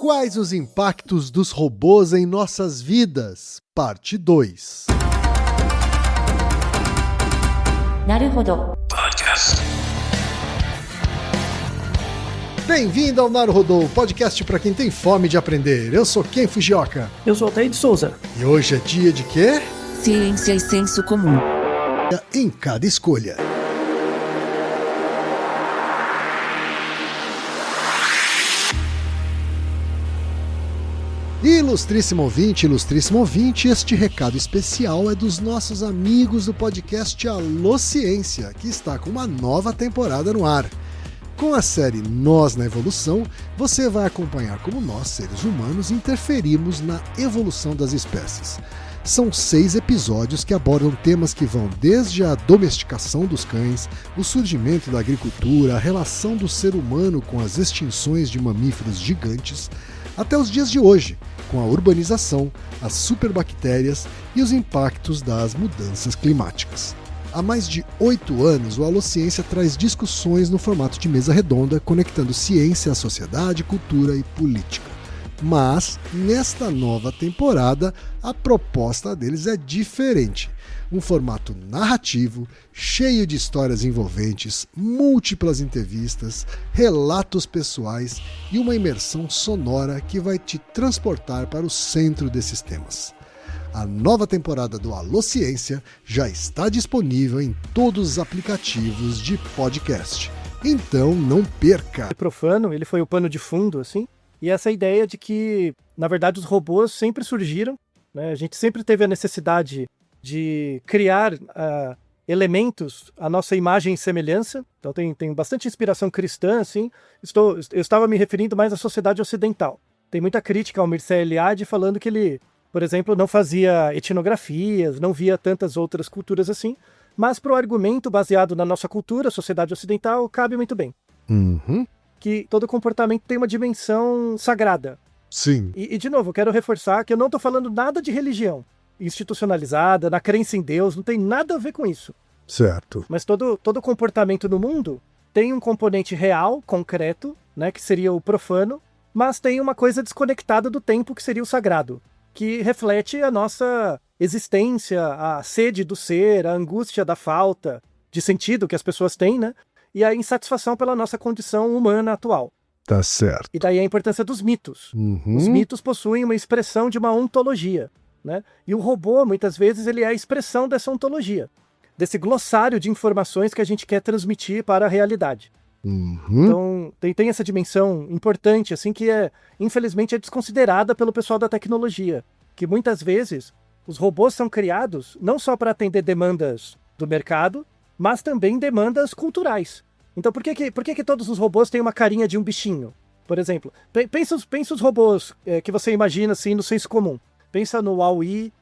Quais os impactos dos robôs em nossas vidas? Parte 2. Naruhodo. Bem-vindo ao Naruhodo, podcast para quem tem fome de aprender. Eu sou Ken Fujioka. Eu sou Altair de Souza. E hoje é dia de quê? Ciência e senso comum. Em cada escolha. Ilustríssimo ouvinte, este recado especial é dos nossos amigos do podcast Alô Ciência, que está com uma nova temporada no ar. Com a série Nós na Evolução, você vai acompanhar como nós, seres humanos, interferimos na evolução das espécies. São 6 episódios que abordam temas que vão desde a domesticação dos cães, o surgimento da agricultura, a relação do ser humano com as extinções de mamíferos gigantes, até os dias de hoje, com a urbanização, as superbactérias e os impactos das mudanças climáticas. Há mais de 8 anos, o Alô Ciência traz discussões no formato de mesa redonda, conectando ciência à sociedade, cultura e política. Mas, nesta nova temporada, a proposta deles é diferente. Um formato narrativo, cheio de histórias envolventes, múltiplas entrevistas, relatos pessoais e uma imersão sonora que vai te transportar para o centro desses temas. A nova temporada do Alô Ciência já está disponível em todos os aplicativos de podcast. Então não perca! Profano, ele foi o pano de fundo, assim, e essa ideia de que, na verdade, os robôs sempre surgiram, né? A gente sempre teve a necessidade de criar elementos à nossa imagem e semelhança. Então tem bastante inspiração cristã, assim. Eu estava me referindo mais à sociedade ocidental. Tem muita crítica ao Mircea Eliade falando que ele, por exemplo, não fazia etnografias, não via tantas outras culturas assim, mas para o argumento baseado na nossa cultura, sociedade ocidental, cabe muito bem. Uhum. Que todo comportamento tem uma dimensão sagrada. Sim. E de novo, eu quero reforçar que eu não estou falando nada de religião institucionalizada, na crença em Deus, não tem nada a ver com isso. Certo. Mas todo comportamento no mundo tem um componente real, concreto, né, que seria o profano, mas tem uma coisa desconectada do tempo, que seria o sagrado, que reflete a nossa existência, a sede do ser, a angústia da falta de sentido que as pessoas têm, né, e a insatisfação pela nossa condição humana atual. Tá certo. E daí a importância dos mitos. Uhum. Os mitos possuem uma expressão de uma ontologia, né? E o robô, muitas vezes, ele é a expressão dessa ontologia, desse glossário de informações que a gente quer transmitir para a realidade. Uhum. Então, tem essa dimensão importante, assim, que infelizmente é desconsiderada pelo pessoal da tecnologia, que muitas vezes os robôs são criados não só para atender demandas do mercado, mas também demandas culturais. Então, por que todos os robôs têm uma carinha de um bichinho? Por exemplo, pensa os robôs que você imagina assim no senso comum. Pensa no Wall-E,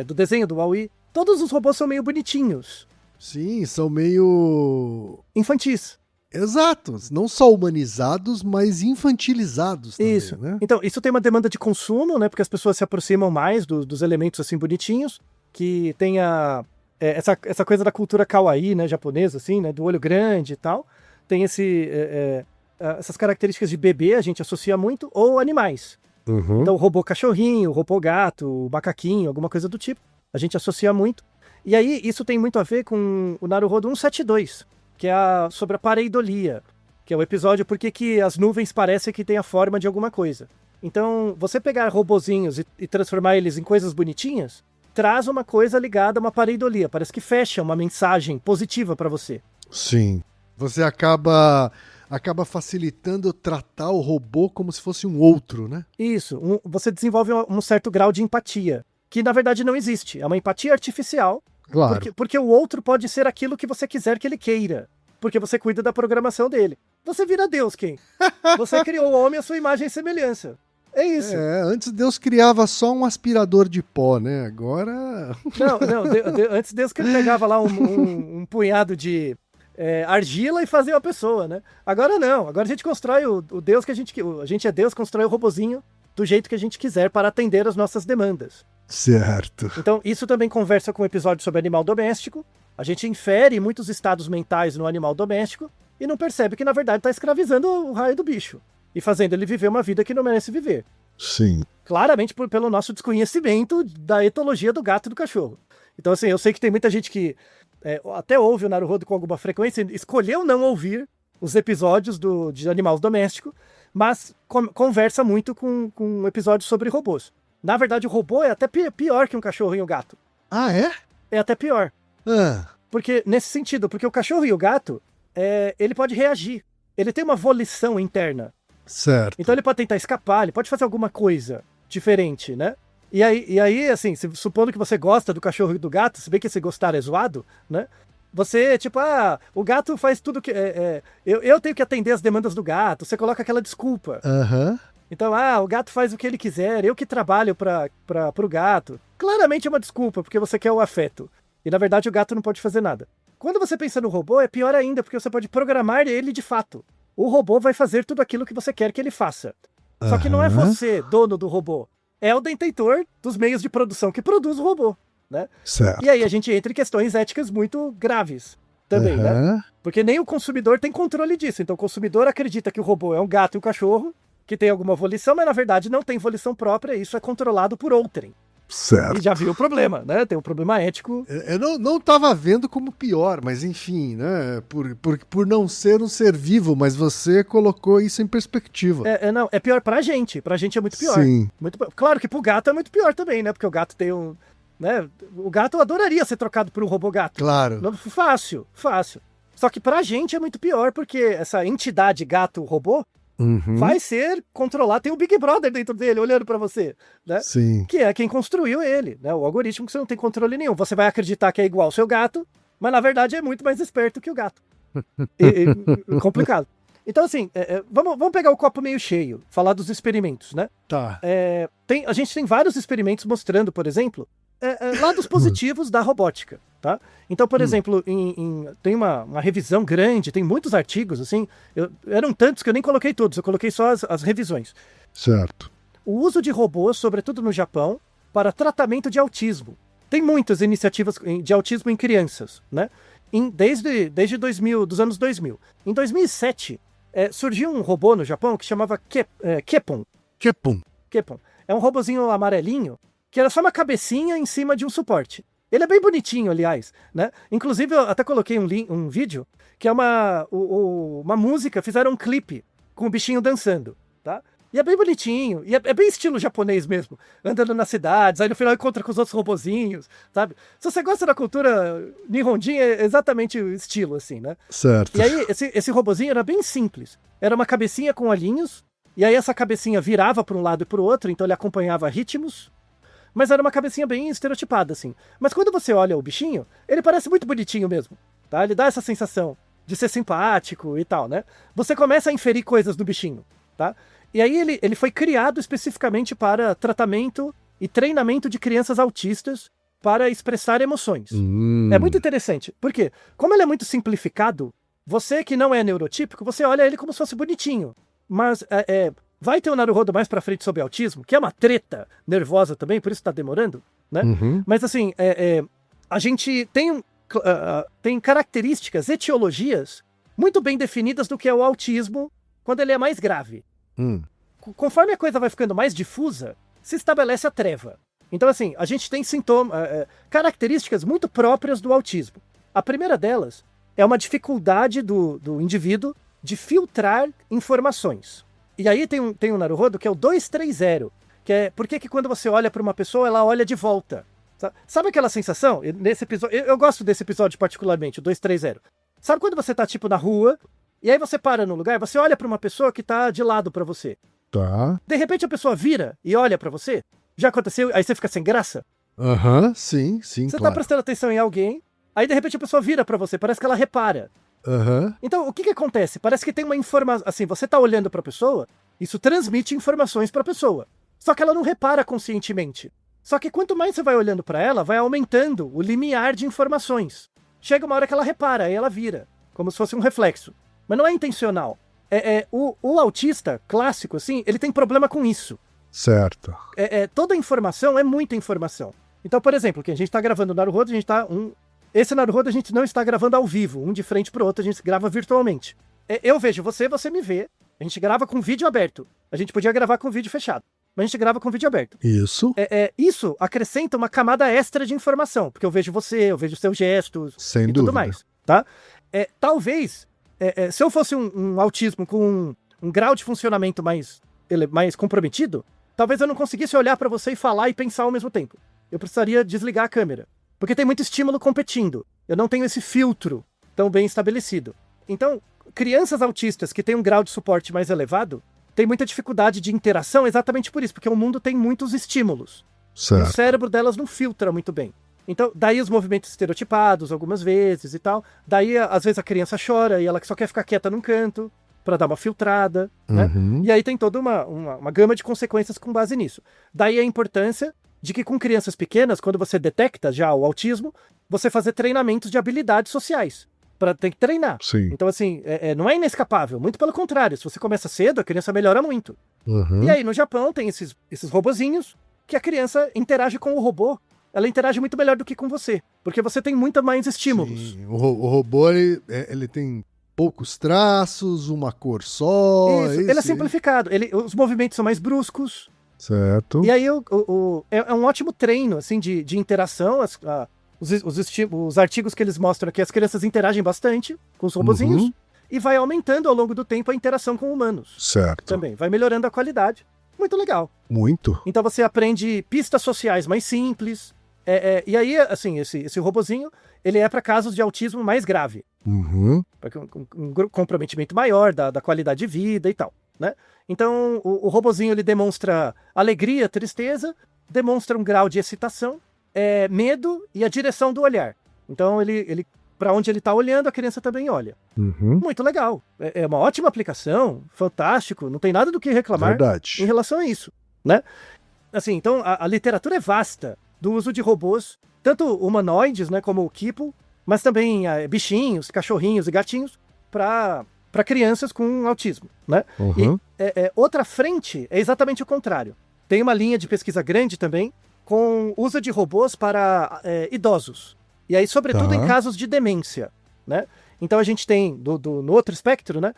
do desenho do Wall-E. Todos os robôs são meio bonitinhos. Sim, são meio... infantis. Exato, não só humanizados, mas infantilizados também, Isso. Né? Então, isso tem uma demanda de consumo, né? Porque as pessoas se aproximam mais dos elementos assim bonitinhos, que tem essa coisa da cultura kawaii, né, japonesa, assim, né, do olho grande e tal. Tem essas características de bebê, a gente associa muito, ou animais. Uhum. Então, o robô cachorrinho, o robô gato, o macaquinho, alguma coisa do tipo, a gente associa muito. E aí, isso tem muito a ver com o Naruhodo 172, que é sobre a pareidolia, que é o episódio por que as nuvens parecem que têm a forma de alguma coisa. Então, você pegar robozinhos e transformar eles em coisas bonitinhas, traz uma coisa ligada a uma pareidolia, parece que fecha uma mensagem positiva para você. Sim. Você acaba facilitando tratar o robô como se fosse um outro, né? Isso, você desenvolve um certo grau de empatia, que na verdade não existe, é uma empatia artificial. Claro. Porque o outro pode ser aquilo que você quiser que ele queira, porque você cuida da programação dele. Você vira Deus, quem? Você criou o homem à sua imagem e semelhança. É isso. Antes Deus criava só um aspirador de pó, né? Agora... Não, antes Deus que ele pegava lá um punhado de argila e fazia uma pessoa, né? Agora não, agora a gente constrói o Deus que a gente é Deus, constrói o robozinho do jeito que a gente quiser para atender as nossas demandas. Certo. Então, isso também conversa com o episódio sobre animal doméstico. A gente infere muitos estados mentais no animal doméstico e não percebe que, na verdade, está escravizando o raio do bicho. e fazendo ele viver uma vida que não merece viver. Sim. Claramente pelo nosso desconhecimento da etologia do gato e do cachorro. Então, assim, eu sei que tem muita gente que até ouve o Naruhodo com alguma frequência, escolheu não ouvir os episódios de Animal Doméstico, mas conversa muito com um episódio sobre robôs. Na verdade, o robô é até pior que um cachorro e um gato. Ah, é? É até pior. Porque, nesse sentido, porque o cachorro e o gato, ele pode reagir. Ele tem uma volição interna. Certo. Então ele pode tentar escapar, ele pode fazer alguma coisa diferente, né? E aí assim, supondo que você gosta do cachorro e do gato, se bem que esse gostar é zoado, né? Você, tipo, o gato faz tudo que... eu tenho que atender as demandas do gato, você coloca aquela desculpa. Então, o gato faz o que ele quiser, eu que trabalho pro gato. Claramente é uma desculpa, porque você quer o afeto. E, na verdade, o gato não pode fazer nada. Quando você pensa no robô, é pior ainda, porque você pode programar ele de fato. O robô vai fazer tudo aquilo que você quer que ele faça. Só que não é você, dono do robô. É o detentor dos meios de produção que produz o robô, né? Certo. E aí a gente entra em questões éticas muito graves também, né? Porque nem o consumidor tem controle disso. Então o consumidor acredita que o robô é um gato e um cachorro, que tem alguma volição, mas na verdade não tem volição própria, e isso é controlado por outrem. Certo. E já viu o problema, né? Tem um problema ético. Eu não tava vendo como pior, mas enfim, né? Por não ser um ser vivo, mas você colocou isso em perspectiva. Não, é pior pra gente. Pra gente é muito pior. Sim. Muito pior. Claro que pro gato é muito pior também, né? Porque o gato tem um... né? O gato adoraria ser trocado por um robô gato. Claro. Fácil. Só que pra gente é muito pior, porque essa entidade gato-robô vai ser controlado. Tem o Big Brother dentro dele, olhando pra você, né? Sim. Que é quem construiu ele, né? O algoritmo que você não tem controle nenhum. Você vai acreditar que é igual ao seu gato, mas na verdade é muito mais esperto que o gato. Complicado. Então, assim, vamos pegar o copo meio cheio, falar dos experimentos, né? Tá. A gente tem vários experimentos mostrando, por exemplo, lados positivos da robótica, tá? Então, por exemplo, tem uma revisão grande, tem muitos artigos, assim, eram tantos que eu nem coloquei todos, eu coloquei só as revisões. Certo. O uso de robôs, sobretudo no Japão, para tratamento de autismo. Tem muitas iniciativas de autismo em crianças, né? Desde 2000, dos anos 2000. Em 2007, surgiu um robô no Japão que chamava Kepon. Kepon. É um robozinho amarelinho, que era só uma cabecinha em cima de um suporte. Ele é bem bonitinho, aliás, né? Inclusive, eu até coloquei um vídeo, que é uma música, fizeram um clipe com o bichinho dançando, tá? E é bem bonitinho, e é bem estilo japonês mesmo, andando nas cidades, aí no final encontra com os outros robozinhos, sabe? Se você gosta da cultura nihonjin, é exatamente o estilo, assim, né? Certo. E aí, esse robozinho era bem simples. Era uma cabecinha com olhinhos, e aí essa cabecinha virava para um lado e para o outro, então ele acompanhava ritmos, mas era uma cabecinha bem estereotipada, assim. Mas quando você olha o bichinho, ele parece muito bonitinho mesmo, tá? Ele dá essa sensação de ser simpático e tal, né? Você começa a inferir coisas do bichinho, tá? E aí ele foi criado especificamente para tratamento e treinamento de crianças autistas para expressar emoções. É muito interessante. Por quê? Como ele é muito simplificado, você que não é neurotípico, você olha ele como se fosse bonitinho. Mas vai ter um Naruhodo mais pra frente sobre autismo, que é uma treta nervosa também, por isso tá demorando, né? Mas assim, a gente tem características, etiologias muito bem definidas do que é o autismo quando ele é mais grave. Conforme a coisa vai ficando mais difusa, se estabelece a treva. Então, assim, a gente tem características muito próprias do autismo. A primeira delas é uma dificuldade do indivíduo de filtrar informações. E aí tem um Naruhodo que é o 230, que é por que quando você olha para uma pessoa, ela olha de volta. Sabe aquela sensação? Nesse episódio, eu gosto desse episódio particularmente, o 230. Sabe quando você tá, tipo, na rua, e aí você para no lugar, você olha para uma pessoa que tá de lado para você. Tá. De repente a pessoa vira e olha para você. Já aconteceu? Aí você fica sem graça? Sim, Você claro. tá prestando atenção em alguém, aí de repente a pessoa vira para você, parece que ela repara. Então, o que acontece? Parece que tem uma informação, assim, você tá olhando pra pessoa, isso transmite informações pra pessoa. Só que ela não repara conscientemente. Só que quanto mais você vai olhando pra ela, vai aumentando o limiar de informações. Chega uma hora que ela repara, aí ela vira, como se fosse um reflexo. Mas não é intencional. O autista clássico, assim, ele tem problema com isso. Certo. Toda informação é muita informação. Então, por exemplo, que a gente tá gravando o Naruhodo, a gente tá... Esse Naruhodo a gente não está gravando ao vivo, um de frente pro outro, a gente grava virtualmente. Eu vejo você, você me vê, A gente grava com vídeo aberto. A gente podia gravar com vídeo fechado, mas a gente grava com vídeo aberto. Isso. Isso acrescenta uma camada extra de informação, porque eu vejo você, eu vejo seus gestos Sem e dúvida. tudo mais, tá? Talvez, se eu fosse um autismo com um grau de funcionamento mais comprometido, talvez eu não conseguisse olhar pra você e falar e pensar ao mesmo tempo. Eu precisaria desligar a câmera, porque tem muito estímulo competindo. Eu não tenho esse filtro tão bem estabelecido. Então, crianças autistas que têm um grau de suporte mais elevado têm muita dificuldade de interação exatamente por isso, porque o mundo tem muitos estímulos. E o Certo. cérebro delas não filtra muito bem. Então, daí os movimentos estereotipados algumas vezes e tal. Daí, às vezes, a criança chora e ela só quer ficar quieta num canto pra dar uma filtrada, né? Uhum. E aí tem toda uma gama de consequências com base nisso. Daí a importância de que com crianças pequenas, quando você detecta já o autismo, você fazer treinamentos de habilidades sociais. Tem que treinar. Sim. Então, assim, não é inescapável. Muito pelo contrário. Se você começa cedo, a criança melhora muito. Uhum. E aí, no Japão, tem esses robozinhos que a criança interage com o robô. Ela interage muito melhor do que com você. Porque você tem muito mais estímulos. Sim. O robô, ele tem poucos traços, uma cor só. Isso, ele é simplificado. Os movimentos são mais bruscos. Certo. E aí é um ótimo treino assim, de interação. Os artigos que eles mostram aqui, as crianças interagem bastante com os robozinhos. Uhum. E vai aumentando ao longo do tempo a interação com humanos. Certo. Também. Vai melhorando a qualidade. Muito legal. Muito. Então você aprende pistas sociais mais simples. E aí, assim, esse robozinho, ele é para casos de autismo mais grave. Uhum. Um comprometimento maior da qualidade de vida e tal, né? Então, o robozinho, ele demonstra alegria, tristeza, demonstra um grau de excitação, medo e a direção do olhar. Então, ele para onde ele tá olhando, a criança também olha. Uhum. Muito legal. É uma ótima aplicação, fantástico, não tem nada do que reclamar Verdade. em relação a isso, né? Assim, então, a literatura é vasta do uso de robôs, tanto humanoides, né, como o Kipo, mas também bichinhos, cachorrinhos e gatinhos para crianças com autismo, né? Uhum. E outra frente é exatamente o contrário. Tem uma linha de pesquisa grande também com uso de robôs para idosos. E aí, sobretudo, Tá. em casos de demência, né? Então a gente tem, no outro espectro, né?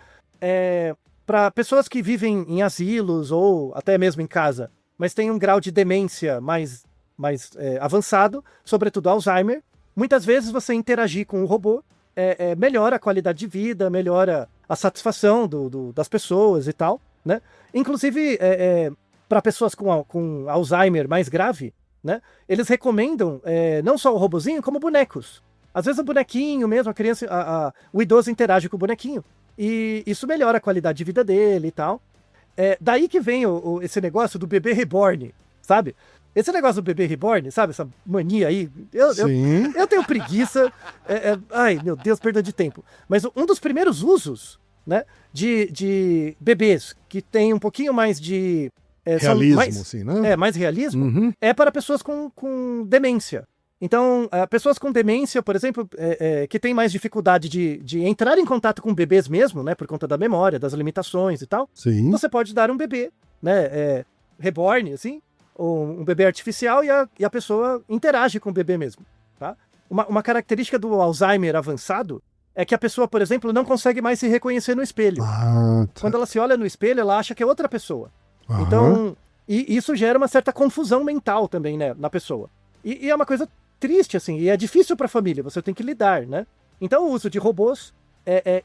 Para pessoas que vivem em asilos ou até mesmo em casa, mas têm um grau de demência mais avançado, sobretudo Alzheimer, muitas vezes você interagir com o robô melhora a qualidade de vida, melhora a satisfação das pessoas e tal, né? Inclusive, para pessoas com Alzheimer mais grave, né? Eles recomendam não só o robozinho, como bonecos. Às vezes o bonequinho mesmo, a criança, o idoso interage com o bonequinho. E isso melhora a qualidade de vida dele e tal. Daí que vem esse negócio do bebê reborn, sabe? Esse negócio do bebê reborn, sabe? Essa mania aí. Sim. Eu tenho preguiça. Ai, meu Deus, perda de tempo. Mas um dos primeiros usos, né, de bebês que tem um pouquinho mais de... Realismo, assim, né? Mais realismo, Uhum. é para pessoas com demência. Então, pessoas com demência, por exemplo, que têm mais dificuldade de entrar em contato com bebês mesmo, né, por conta da memória, das limitações e tal, Sim. você pode dar um bebê, né, reborn, assim, ou um bebê artificial e a pessoa interage com o bebê mesmo, tá? Uma característica do Alzheimer avançado é que a pessoa, por exemplo, não consegue mais se reconhecer no espelho. Ah, tá. Quando ela se olha no espelho, ela acha que é outra pessoa. Aham. Então, e isso gera uma certa confusão mental também, né, na pessoa. E é uma coisa triste, assim, e é difícil para a família, você tem que lidar, né? Então, o uso de robôs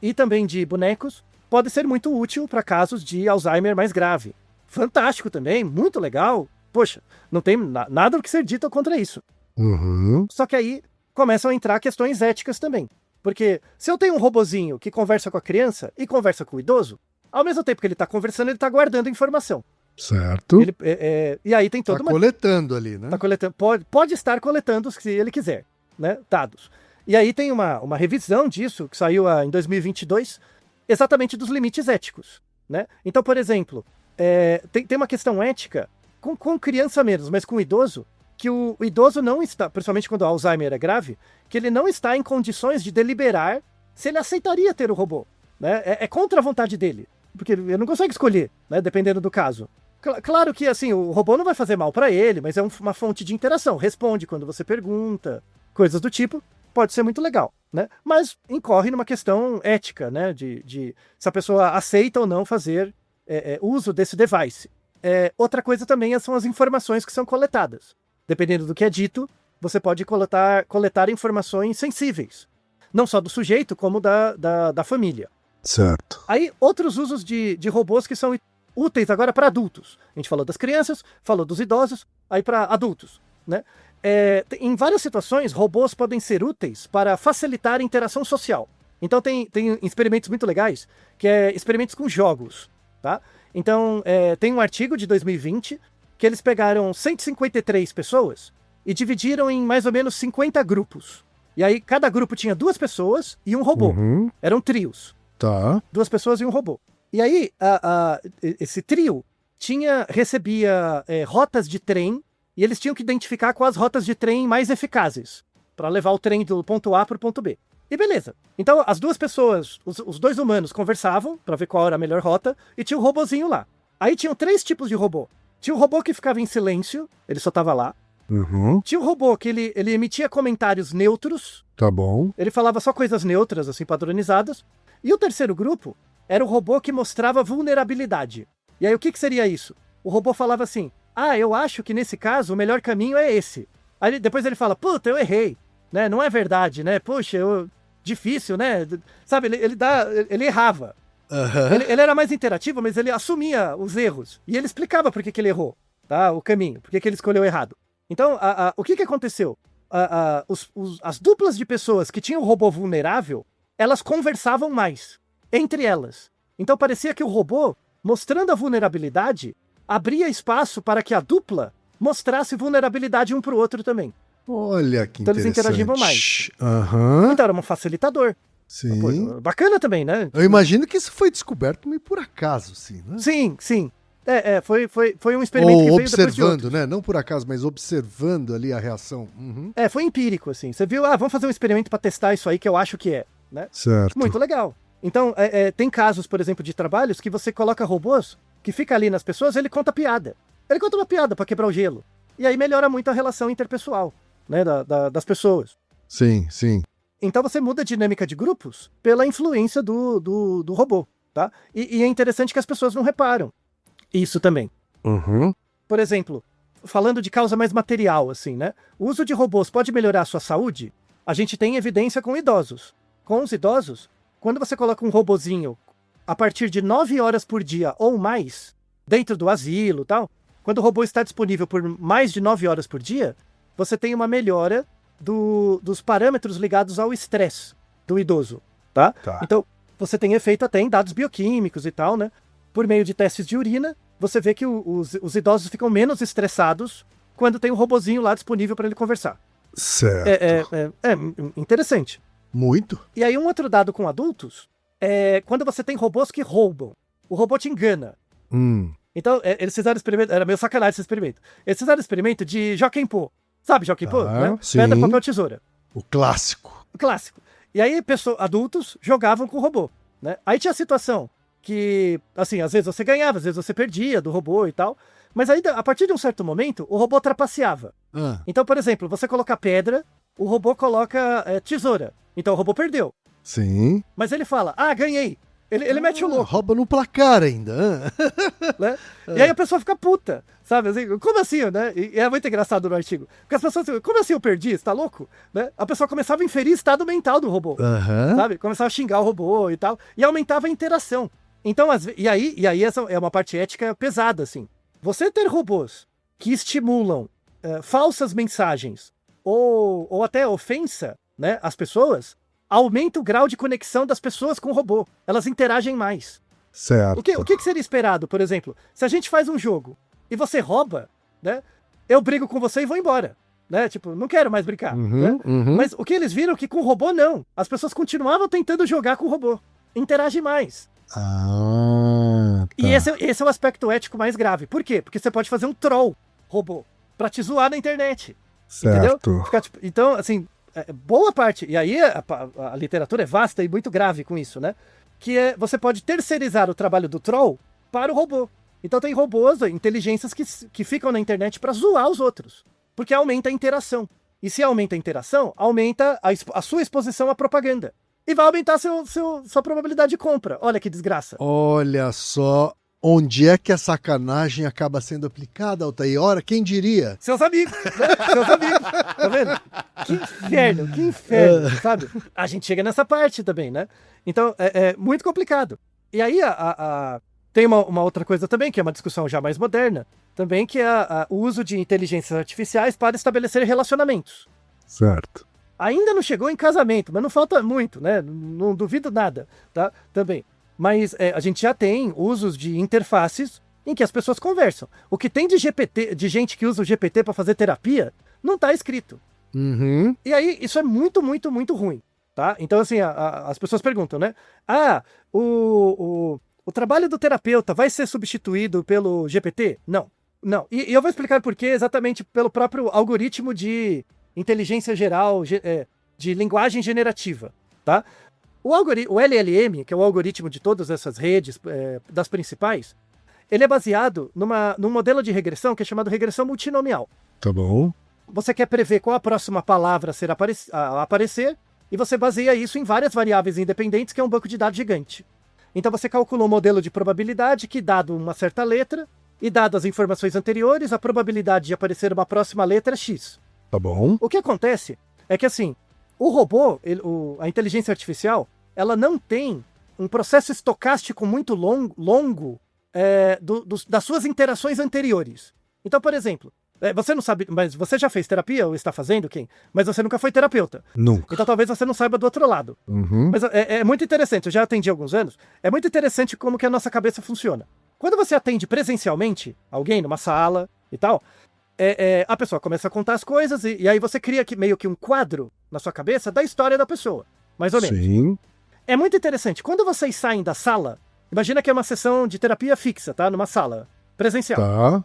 e também de bonecos pode ser muito útil para casos de Alzheimer mais grave. Fantástico também, muito legal. Poxa, não tem nada o que ser dito contra isso. Uhum. Só que aí começam a entrar questões éticas também. Porque se eu tenho um robozinho que conversa com a criança e conversa com o idoso, ao mesmo tempo que ele está conversando, ele está guardando informação. Certo. E aí tem toda Tá uma... coletando ali, né? Tá coletando, pode estar coletando se ele quiser, né, dados. E aí tem uma revisão disso, que saiu em 2022, exatamente dos limites éticos, né? Então, por exemplo, tem uma questão ética com criança menos, mas com idoso, que o idoso não está, principalmente quando o Alzheimer é grave, que ele não está em condições de deliberar se ele aceitaria ter o robô, né? É contra a vontade dele, porque ele não consegue escolher, né, dependendo do caso. Claro que, assim, o robô não vai fazer mal para ele, mas é uma fonte de interação. Responde quando você pergunta, coisas do tipo. pode ser muito legal, né? Mas incorre numa questão ética, né? De se a pessoa aceita ou não fazer uso desse device. Outra coisa também são as informações que são coletadas. Dependendo do que é dito, você pode coletar informações sensíveis. Não só do sujeito, como da família. Certo. Aí, outros usos de robôs que são úteis agora para adultos. A gente falou das crianças, falou dos idosos, aí para adultos, né? Em várias situações, robôs podem ser úteis para facilitar a interação social. Então tem experimentos muito legais, que é experimentos com jogos, tá? Então tem um artigo de 2020 que eles pegaram 153 pessoas e dividiram em mais ou menos 50 grupos. E aí cada grupo tinha 2 pessoas e um robô. Uhum. Eram trios. Tá. 2 pessoas e um robô. E aí esse trio recebia rotas de trem, e eles tinham que identificar quais rotas de trem mais eficazes para levar o trem do ponto A para o ponto B. E beleza. Então as 2 pessoas, os 2 humanos conversavam para ver qual era a melhor rota, e tinha um robozinho lá. Aí tinham 3 tipos de robô. Tinha o robô que ficava em silêncio, ele só tava lá. Uhum. Tinha o robô que ele emitia comentários neutros. Tá bom. Ele falava só coisas neutras, assim, padronizadas. E o terceiro grupo era o robô que mostrava vulnerabilidade. E aí o que seria isso? O robô falava assim: eu acho que nesse caso o melhor caminho é esse. Aí depois ele fala: puta, eu errei, né? Não é verdade, né? Poxa, difícil, né? Sabe, ele errava. Uhum. Ele era mais interativo, mas ele assumia os erros. E ele explicava por que ele errou, tá? O caminho, por que ele escolheu errado. Então, o que aconteceu? As duplas de pessoas que tinham o robô vulnerável, elas conversavam mais entre elas. Então parecia que o robô, mostrando a vulnerabilidade, abria espaço para que a dupla mostrasse vulnerabilidade um para o outro também. Olha que então interessante. Eles interagiam mais. Uhum. Então era um facilitador. Sim. Pô, bacana também, né? Eu imagino que isso foi descoberto meio por acaso, sim, né? Sim. Foi um experimento que veio depois de observando, né? Não por acaso, mas observando ali a reação. Uhum. Foi empírico, assim. Você viu, vamos fazer um experimento para testar isso aí que eu acho que é, né? Certo. Muito legal. Então, tem casos, por exemplo, de trabalhos que você coloca robôs que fica ali nas pessoas, ele conta piada. Ele conta uma piada para quebrar o gelo. E aí melhora muito a relação interpessoal, né, das pessoas. Sim. Então você muda a dinâmica de grupos pela influência do robô, tá? E é interessante que as pessoas não reparam isso também. Uhum. Por exemplo, falando de causa mais material, assim, né? O uso de robôs pode melhorar a sua saúde? A gente tem evidência com idosos. Com os idosos, quando você coloca um robozinho a partir de 9 horas por dia ou mais, dentro do asilo e tal, quando o robô está disponível por mais de 9 horas por dia, você tem uma melhora dos parâmetros ligados ao estresse do idoso, tá? Então, você tem efeito até em dados bioquímicos e tal, né? Por meio de testes de urina, você vê que os idosos ficam menos estressados quando tem um robozinho lá disponível para ele conversar. Certo. É interessante. Muito. E aí um outro dado com adultos é quando você tem robôs que roubam. O robô te engana. Então, eles fizeram experimento, era meio sacanagem esse experimento. Eles fizeram experimento de Joaquim Pô. Sabe Joaquim Pô? Né? Sim. Pedra, papel, tesoura. O clássico. O clássico. E aí, adultos jogavam com o robô, né? Aí tinha a situação que, assim, às vezes você ganhava, às vezes você perdia do robô e tal. Mas aí, a partir de um certo momento, o robô trapaceava. Então, por exemplo, você coloca pedra, o robô coloca tesoura. Então o robô perdeu. Sim. Mas ele fala, ganhei. Ele mete o louco. Rouba no placar ainda. Né? E aí a pessoa fica puta, sabe? Assim, como assim, né? E é muito engraçado no artigo. Porque as pessoas, como assim eu perdi? Você tá louco? Né? A pessoa começava a inferir estado mental do robô. Sabe? Começava a xingar o robô e tal. E aumentava a interação. Então, e aí essa é uma parte ética pesada, assim. Você ter robôs que estimulam falsas mensagens ou até ofensa, né, às pessoas, aumenta o grau de conexão das pessoas com o robô. Elas interagem mais. Certo. O que seria esperado, por exemplo? Se a gente faz um jogo e você rouba, né? Eu brigo com você e vou embora. Né? Tipo, não quero mais brincar. Né? Mas o que eles viram é que com o robô, não. As pessoas continuavam tentando jogar com o robô. Interage mais. Tá. E esse é o aspecto ético mais grave. Por quê? Porque você pode fazer um troll robô pra te zoar na internet. Certo. Entendeu? Então, assim, boa parte, e aí a literatura é vasta e muito grave com isso, né? Que você pode terceirizar o trabalho do troll para o robô. Então tem robôs, inteligências que ficam na internet para zoar os outros, porque aumenta a interação. E se aumenta a interação, aumenta a sua exposição à propaganda. E vai aumentar sua probabilidade de compra. Olha que desgraça. Olha só onde é que a sacanagem acaba sendo aplicada, Altair. Ora, quem diria? Seus amigos, né? Seus amigos. Tá vendo? Que inferno, sabe? A gente chega nessa parte também, né? Então, é muito complicado. E aí, tem uma outra coisa também, que é uma discussão já mais moderna, também, que é o uso de inteligências artificiais para estabelecer relacionamentos. Certo. Ainda não chegou em casamento, mas não falta muito, né? Não duvido nada, tá? Também. Mas a gente já tem usos de interfaces em que as pessoas conversam. O que tem de GPT, de gente que usa o GPT para fazer terapia, não está escrito. Uhum. E aí, isso é muito, muito, muito ruim, tá? Então, assim, as pessoas perguntam, né? O trabalho do terapeuta vai ser substituído pelo GPT? Não. E eu vou explicar por quê, exatamente pelo próprio algoritmo de inteligência geral, de linguagem generativa, tá? O LLM, que é o algoritmo de todas essas redes, das principais, ele é baseado num modelo de regressão que é chamado regressão multinomial. Tá bom. Você quer prever qual a próxima palavra a aparecer, e você baseia isso em várias variáveis independentes, que é um banco de dados gigante. Então você calcula um modelo de probabilidade que, dado uma certa letra, e dado as informações anteriores, a probabilidade de aparecer uma próxima letra é X. Tá bom. O que acontece é que, assim, o robô, a inteligência artificial, ela não tem um processo estocástico muito longo das suas interações anteriores. Então, por exemplo, você não sabe, mas você já fez terapia ou está fazendo, quem? Mas você nunca foi terapeuta. Nunca. Então talvez você não saiba do outro lado. Uhum. Mas é muito interessante, eu já atendi há alguns anos, é muito interessante como que a nossa cabeça funciona. Quando você atende presencialmente alguém numa sala e tal, a pessoa começa a contar as coisas e aí você cria meio que um quadro na sua cabeça da história da pessoa, mais ou menos. Sim. É muito interessante. Quando vocês saem da sala, imagina que é uma sessão de terapia fixa, tá? Numa sala presencial. Tá,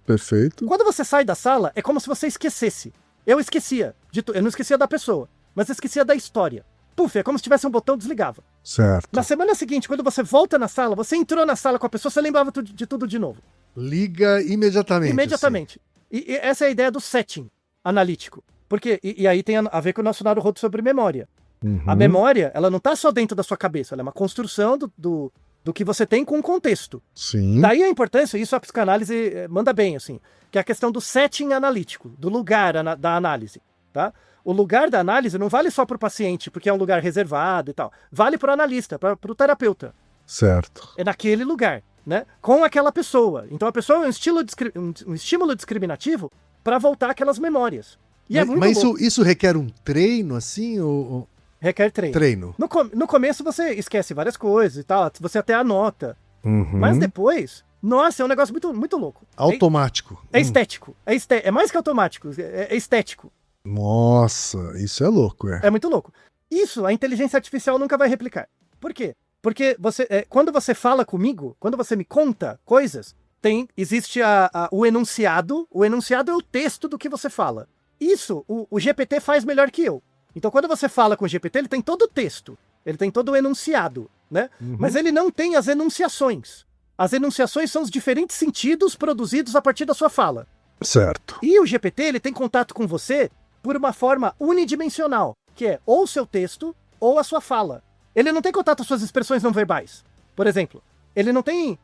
perfeito. Quando você sai da sala, é como se você esquecesse. Eu esquecia. Eu não esquecia da pessoa, mas eu esquecia da história. Puf, é como se tivesse um botão, desligava. Certo. Na semana seguinte, quando você volta na sala, você entrou na sala com a pessoa, você lembrava de tudo de novo. Liga imediatamente. Imediatamente. E essa é a ideia do setting analítico. Porque, e aí tem a ver com o nosso Naruhodo sobre memória. Uhum. A memória, ela não está só dentro da sua cabeça, ela é uma construção do que você tem com o contexto. Sim. Daí a importância, isso a psicanálise manda bem, assim, que é a questão do setting analítico, do lugar da análise, tá? O lugar da análise não vale só para o paciente, porque é um lugar reservado e tal. Vale para o analista, para o terapeuta. Certo. É naquele lugar, né? Com aquela pessoa. Então a pessoa é um estímulo discriminativo para voltar aquelas memórias. E mas isso requer um treino, assim, ou... Requer treino. No começo você esquece várias coisas e tal, você até anota. Uhum. Mas depois, nossa, é um negócio muito, muito louco. Automático. É estético. É mais que automático, é estético. Nossa, isso é louco, É muito louco. Isso a inteligência artificial nunca vai replicar. Por quê? Porque quando você fala comigo, quando você me conta coisas, existe o enunciado. O enunciado é o texto do que você fala. Isso o GPT faz melhor que eu. Então, quando você fala com o GPT, ele tem todo o texto, ele tem todo o enunciado, né? Uhum. Mas ele não tem as enunciações. As enunciações são os diferentes sentidos produzidos a partir da sua fala. Certo. E o GPT, ele tem contato com você por uma forma unidimensional, que é ou o seu texto ou a sua fala. Ele não tem contato com as suas expressões não verbais. Por exemplo, ele não tem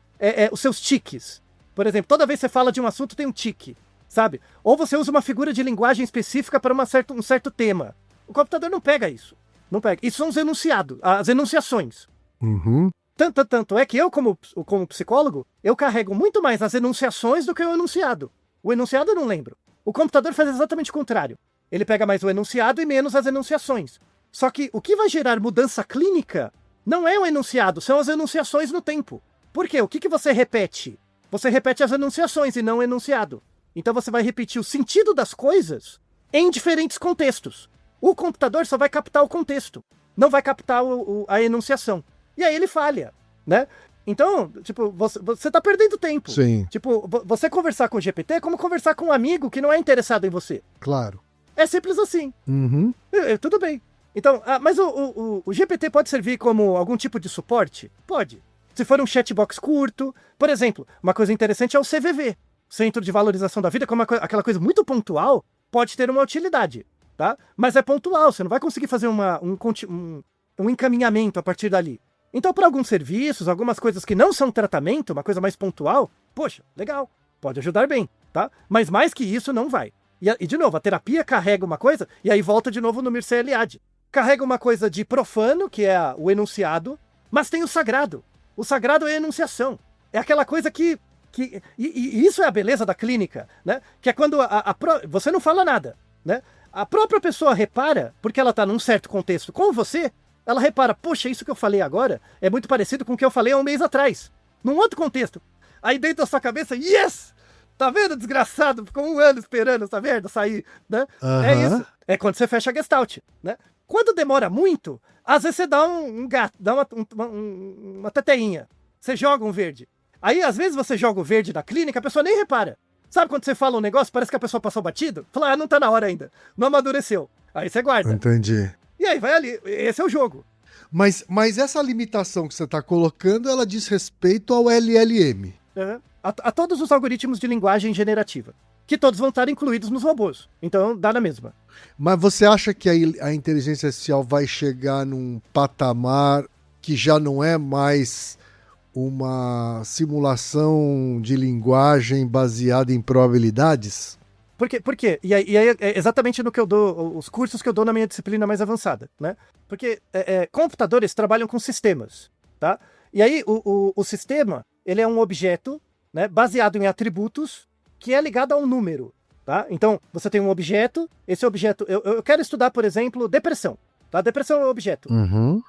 os seus tiques. Por exemplo, toda vez que você fala de um assunto, tem um tique, sabe? Ou você usa uma figura de linguagem específica para um certo tema. O computador não pega isso. Não pega. Isso são os enunciados, as enunciações. Uhum. Tanto é que eu, como psicólogo, eu carrego muito mais as enunciações do que o enunciado. O enunciado eu não lembro. O computador faz exatamente o contrário. Ele pega mais o enunciado e menos as enunciações. Só que o que vai gerar mudança clínica não é o enunciado, são as enunciações no tempo. Por quê? O que você repete? Você repete as enunciações e não o enunciado. Então você vai repetir o sentido das coisas em diferentes contextos. O computador só vai captar o contexto, não vai captar a enunciação. E aí ele falha, né? Então, tipo, você tá perdendo tempo. Sim. Tipo, você conversar com o GPT é como conversar com um amigo que não é interessado em você. Claro. É simples assim. Uhum. Tudo bem. Então, mas o GPT pode servir como algum tipo de suporte? Pode. Se for um chatbox curto. Por exemplo, uma coisa interessante é o CVV, Centro de Valorização da Vida, que é aquela coisa muito pontual, pode ter uma utilidade, tá? Mas é pontual, você não vai conseguir fazer um encaminhamento a partir dali. Então, para alguns serviços, algumas coisas que não são tratamento, uma coisa mais pontual, poxa, legal, pode ajudar bem, tá? Mas mais que isso, não vai. E de novo, a terapia carrega uma coisa, e aí volta de novo no Mircea Eliade. Carrega uma coisa de profano, que é o enunciado, mas tem o sagrado. O sagrado é a enunciação. É aquela coisa que e isso é a beleza da clínica, né? Que é quando você não fala nada, né? A própria pessoa repara, porque ela está num certo contexto com você, ela repara, poxa, isso que eu falei agora é muito parecido com o que eu falei há um mês atrás, num outro contexto. Aí dentro da sua cabeça, yes! Tá vendo, desgraçado? Ficou 1 ano esperando essa merda sair, né? É isso. É quando você fecha a Gestalt, né? Quando demora muito, às vezes você dá um gato, dá uma teteinha. Você joga um verde. Aí, às vezes, você joga o verde na clínica, a pessoa nem repara. Sabe quando você fala um negócio, parece que a pessoa passou batido? Fala, não tá na hora ainda. Não amadureceu. Aí você guarda. Entendi. E aí, vai ali. Esse é o jogo. Mas essa limitação que você tá colocando, ela diz respeito ao LLM. A todos os algoritmos de linguagem generativa. Que todos vão estar incluídos nos robôs. Então, dá na mesma. Mas você acha que a inteligência artificial vai chegar num patamar que já não é mais uma simulação de linguagem baseada em probabilidades? Por quê? E aí é exatamente no que eu dou, os cursos que eu dou na minha disciplina mais avançada, né? Porque computadores trabalham com sistemas, tá? E aí o sistema, ele é um objeto, né, baseado em atributos, que é ligado a um número, tá? Então, você tem um objeto, esse objeto... Eu quero estudar, por exemplo, depressão, tá? Depressão é um objeto.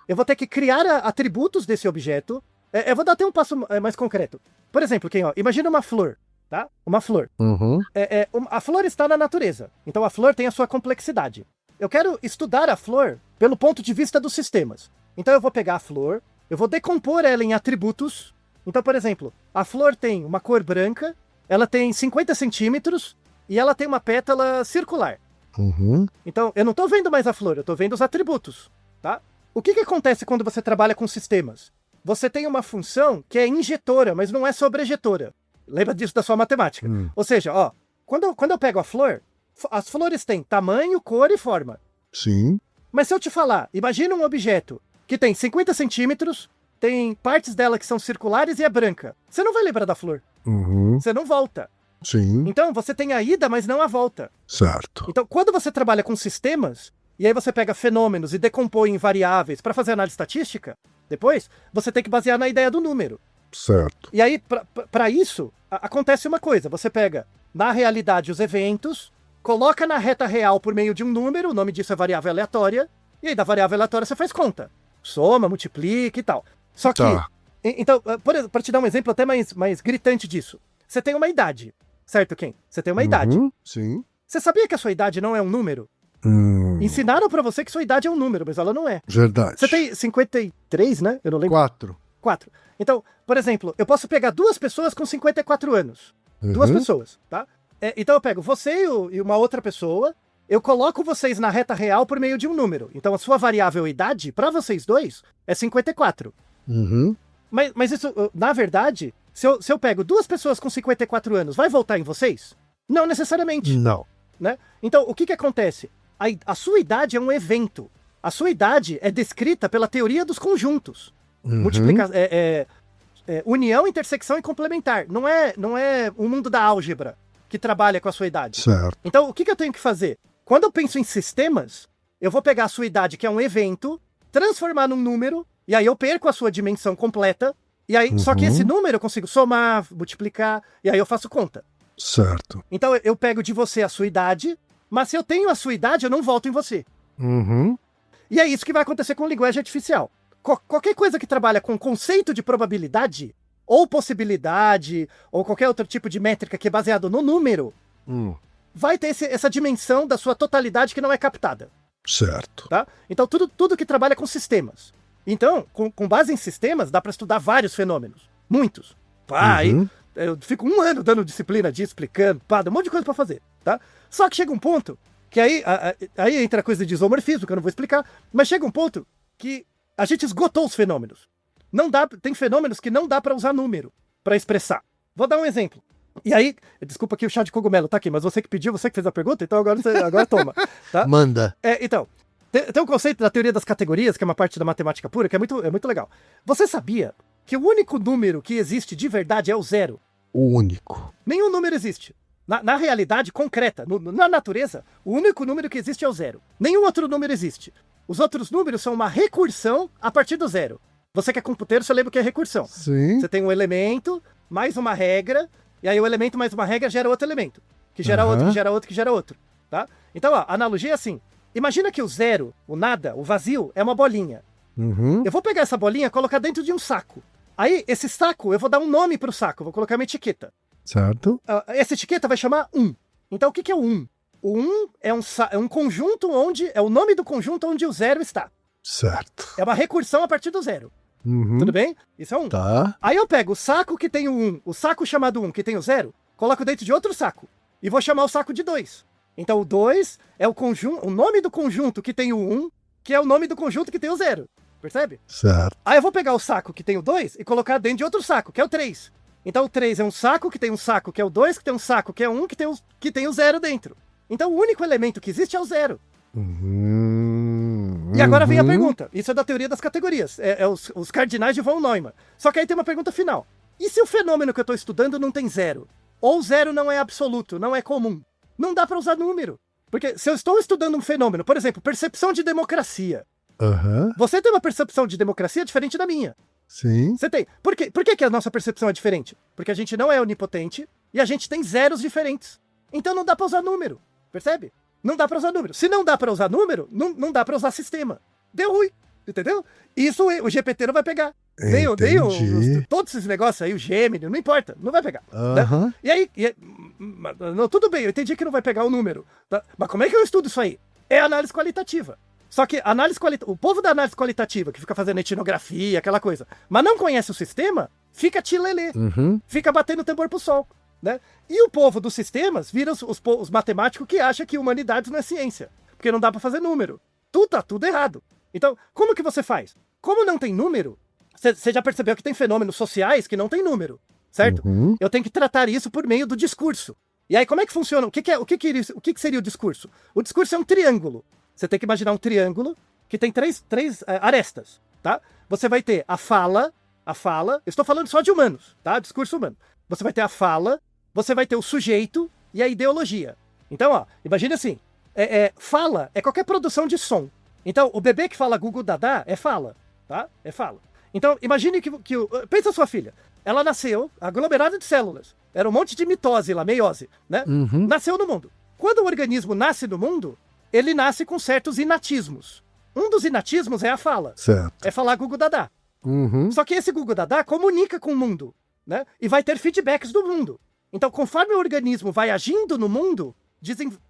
Eu vou ter que criar atributos desse objeto. Eu vou dar até um passo mais concreto. Por exemplo, imagina uma flor, tá? Uma flor. A flor está na natureza, então a flor tem a sua complexidade. Eu quero estudar a flor pelo ponto de vista dos sistemas. Então eu vou pegar a flor, eu vou decompor ela em atributos. Então, por exemplo, a flor tem uma cor branca, ela tem 50 centímetros e ela tem uma pétala circular. Então, eu não estou vendo mais a flor, eu estou vendo os atributos, tá? O que acontece quando você trabalha com sistemas? Você tem uma função que é injetora, mas não é sobrejetora. Lembra disso da sua matemática. Ou seja, ó, quando eu pego a flor, as flores têm tamanho, cor e forma. Sim. Mas se eu te falar, imagina um objeto que tem 50 centímetros, tem partes dela que são circulares e é branca. Você não vai lembrar da flor. Você não volta. Sim. Então, você tem a ida, mas não a volta. Certo. Então, quando você trabalha com sistemas, e aí você pega fenômenos e decompõe em variáveis para fazer análise estatística, depois, você tem que basear na ideia do número. Certo. E aí, para isso, acontece uma coisa. Você pega, na realidade, os eventos, coloca na reta real por meio de um número, o nome disso é variável aleatória, e aí da variável aleatória você faz conta. Soma, multiplica e tal. Só que, então, para te dar um exemplo até mais gritante disso, você tem uma idade, certo, Ken? Você tem uma idade. Sim. Você sabia que a sua idade não é um número? Ensinaram pra você que sua idade é um número, mas ela não é. Verdade. Você tem 53, né? Eu não lembro. 4. Então, por exemplo, eu posso pegar 2 pessoas com 54 anos. 2 pessoas, tá? Então eu pego você e uma outra pessoa, eu coloco vocês na reta real por meio de um número. Então a sua variável idade, pra vocês dois, é 54. Mas isso, na verdade, se eu pego 2 pessoas com 54 anos, vai voltar em vocês? Não necessariamente. Não. Né? Então, o que acontece? A sua idade é um evento. A sua idade é descrita pela teoria dos conjuntos. União, intersecção e complementar. Não é o mundo da álgebra que trabalha com a sua idade. Certo. Então, o que eu tenho que fazer? Quando eu penso em sistemas, eu vou pegar a sua idade, que é um evento, transformar num número, e aí eu perco a sua dimensão completa, e aí, só que esse número eu consigo somar, multiplicar, e aí eu faço conta. Certo. Então eu pego de você a sua idade, mas se eu tenho a sua idade, eu não volto em você. E é isso que vai acontecer com linguagem artificial. Qualquer coisa que trabalha com conceito de probabilidade, ou possibilidade, ou qualquer outro tipo de métrica que é baseado no número, vai ter essa dimensão da sua totalidade que não é captada. Certo. Tá? Então tudo que trabalha com sistemas. Então, com base em sistemas, dá para estudar vários fenômenos. Muitos. Aí eu fico 1 ano dando disciplina disso, explicando, dá um monte de coisa para fazer. Tá? Só que chega um ponto que aí entra a coisa de isomorfismo, que eu não vou explicar, mas chega um ponto que a gente esgotou os fenômenos. Não dá, tem fenômenos que não dá para usar número para expressar. Vou dar um exemplo. E aí, desculpa que o chá de cogumelo tá aqui, mas você que pediu, você que fez a pergunta, então agora toma. Tá? Manda. Então, tem um conceito da teoria das categorias, que é uma parte da matemática pura, que é muito legal. Você sabia que o único número que existe de verdade é o zero? O único. Nenhum número existe. Na realidade concreta, na natureza, o único número que existe é o zero. Nenhum outro número existe. Os outros números são uma recursão a partir do zero. Você que é computeiro, você lembra o que é recursão. Sim. Você tem um elemento, mais uma regra, e aí o elemento mais uma regra gera outro elemento. Que gera outro, que gera outro, que gera outro. Tá? Então, a analogia é assim. Imagina que o zero, o nada, o vazio, é uma bolinha. Eu vou pegar essa bolinha e colocar dentro de um saco. Aí, esse saco, eu vou dar um nome pro saco, vou colocar uma etiqueta. Certo. Essa etiqueta vai chamar 1. Então, o que é o 1? O 1 é um conjunto onde... É o nome do conjunto onde o zero está. Certo. É uma recursão a partir do zero. Tudo bem? Isso é 1. Tá. Aí eu pego o saco que tem o 1, o saco chamado 1 que tem o 0, coloco dentro de outro saco. E vou chamar o saco de 2. Então o 2 é o nome do conjunto que tem o 1, que é o nome do conjunto que tem o 0. Percebe? Certo. Aí eu vou pegar o saco que tem o 2 e colocar dentro de outro saco, que é o 3. Então o 3 é um saco que tem um saco que é o 2, que tem um saco que é 1, que tem o 0 dentro. Então o único elemento que existe é o 0. E agora vem a pergunta. Isso é da teoria das categorias. Os cardinais de von Neumann. Só que aí tem uma pergunta final. E se o fenômeno que eu estou estudando não tem zero? Ou zero não é absoluto, não é comum? Não dá para usar número. Porque se eu estou estudando um fenômeno, por exemplo, percepção de democracia. Você tem uma percepção de democracia diferente da minha. Sim. Você tem. Por quê que a nossa percepção é diferente? Porque a gente não é onipotente e a gente tem zeros diferentes. Então não dá para usar número. Percebe? Não dá para usar número. Se não dá para usar número, não dá para usar sistema. Deu ruim. Entendeu? Isso o GPT não vai pegar. Nem todos esses negócios aí, o Gemini, não importa, não vai pegar. Né? E aí, não, tudo bem, eu entendi que não vai pegar o número. Tá? Mas como é que eu estudo isso aí? É análise qualitativa. Só que o povo da análise qualitativa, que fica fazendo etnografia, aquela coisa, mas não conhece o sistema, fica tilelê. Fica batendo tambor pro sol. Né? E o povo dos sistemas vira os matemáticos que acham que humanidades não é ciência. Porque não dá pra fazer número. Tá tudo errado. Então, como que você faz? Como não tem número, você já percebeu que tem fenômenos sociais que não tem número, certo? Eu tenho que tratar isso por meio do discurso. E aí, como é que funciona? O que seria o discurso? O discurso é um triângulo. Você tem que imaginar um triângulo que tem três arestas, tá? Você vai ter a fala, eu estou falando só de humanos, tá? Discurso humano. Você vai ter a fala, você vai ter o sujeito e a ideologia. Então, imagine assim, fala é qualquer produção de som. Então, o bebê que fala Gugu Dadá é fala, tá? É fala. Então, imagine pensa a sua filha. Ela nasceu aglomerada de células. Era um monte de mitose lá, meiose, né? Nasceu no mundo. Quando o organismo nasce no mundo, ele nasce com certos inatismos. Um dos inatismos é a fala. Certo. É falar Gugu Dadá. Só que esse Gugu Dadá comunica com o mundo, né? E vai ter feedbacks do mundo. Então, conforme o organismo vai agindo no mundo,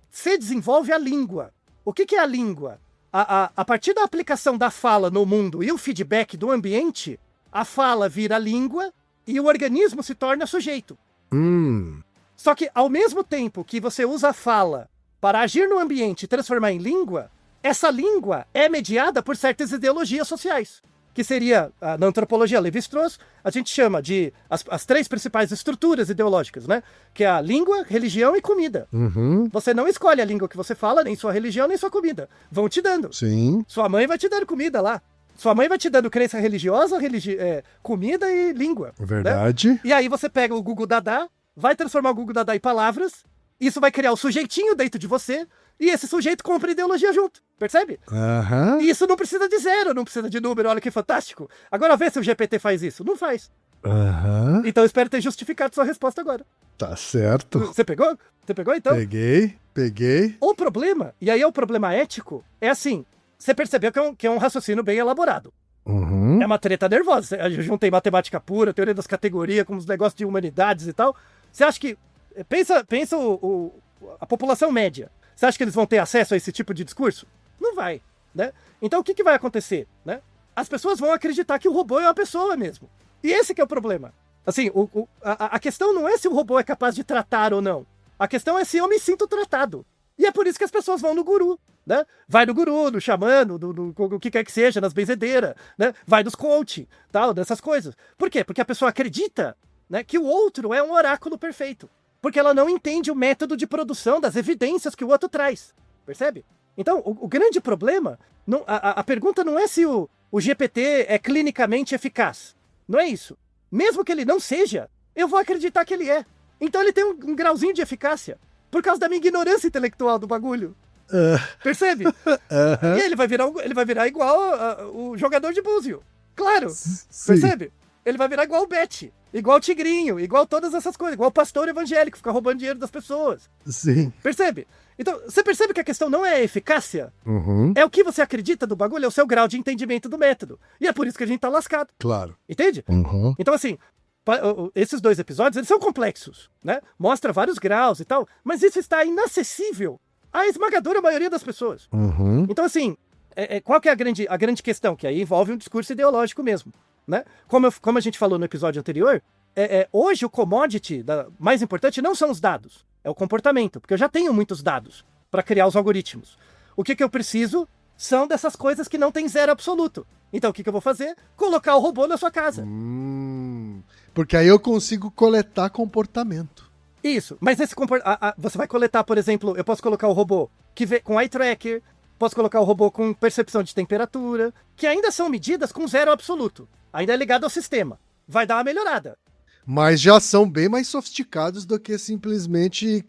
se desenvolve a língua. O que é a língua? A partir da aplicação da fala no mundo e o feedback do ambiente, a fala vira língua e o organismo se torna sujeito. Só que, ao mesmo tempo que você usa a fala para agir no ambiente e transformar em língua, essa língua é mediada por certas ideologias sociais. Que seria, na antropologia Lévi-Strauss, a gente chama de as três principais estruturas ideológicas, né? Que é a língua, religião e comida. Você não escolhe a língua que você fala, nem sua religião, nem sua comida. Vão te dando. Sim. Sua mãe vai te dando comida lá. Sua mãe vai te dando crença religiosa, comida e língua. Verdade. Né? E aí você pega o Gugu Dadá, vai transformar o Gugu Dadá em palavras, isso vai criar o sujeitinho dentro de você, e esse sujeito compra ideologia junto, percebe? E isso não precisa de zero, não precisa de número, olha que fantástico. Agora vê se o GPT faz isso. Não faz. Então eu espero ter justificado sua resposta agora. Tá certo. Você pegou? Você pegou então? Peguei. O problema, e aí é o problema ético, é assim, você percebeu que é um raciocínio bem elaborado. É uma treta nervosa. Eu juntei matemática pura, teoria das categorias, com os negócios de humanidades e tal. Você acha que... Pensa a população média. Você acha que eles vão ter acesso a esse tipo de discurso? Não vai, né? Então o que vai acontecer, né? As pessoas vão acreditar que o robô é uma pessoa mesmo. E esse que é o problema. Assim, a questão não é se o robô é capaz de tratar ou não. A questão é se eu me sinto tratado. E é por isso que as pessoas vão no guru, né? Vai no guru, no xamã, o que quer que seja, nas benzedeiras, né? Vai nos coaching, tal, dessas coisas. Por quê? Porque a pessoa acredita né, que o outro é um oráculo perfeito. Porque ela não entende o método de produção das evidências que o outro traz. Percebe? Então, o grande problema, a pergunta não é se o GPT é clinicamente eficaz. Não é isso. Mesmo que ele não seja, eu vou acreditar que ele é. Então ele tem um grauzinho de eficácia. Por causa da minha ignorância intelectual do bagulho. Percebe? E ele vai virar igual o jogador de búzio. Claro. Sim. Percebe? Ele vai virar igual o Bet, igual o Tigrinho, igual todas essas coisas, igual o pastor evangélico, fica roubando dinheiro das pessoas. Sim. Percebe? Então, você percebe que a questão não é a eficácia? Uhum. É o que você acredita do bagulho, é o seu grau de entendimento do método. E é por isso que a gente tá lascado. Claro. Entende? Uhum. Então, assim, esses 2 episódios, eles são complexos, né? Mostra vários graus e tal, mas isso está inacessível à esmagadora maioria das pessoas. Uhum. Então, assim, qual que é a grande questão? Que aí envolve um discurso ideológico mesmo, né? Como a gente falou no episódio anterior, hoje o commodity mais importante não são os dados, é o comportamento, porque eu já tenho muitos dados para criar os algoritmos. O que eu preciso são dessas coisas que não tem zero absoluto. Então o que eu vou fazer? Colocar o robô na sua casa. Porque aí eu consigo coletar comportamento. Isso, mas você vai coletar, por exemplo, eu posso colocar o robô que vê com eye tracker, posso colocar o robô com percepção de temperatura, que ainda são medidas com zero absoluto. Ainda é ligado ao sistema. Vai dar uma melhorada. Mas já são bem mais sofisticados do que simplesmente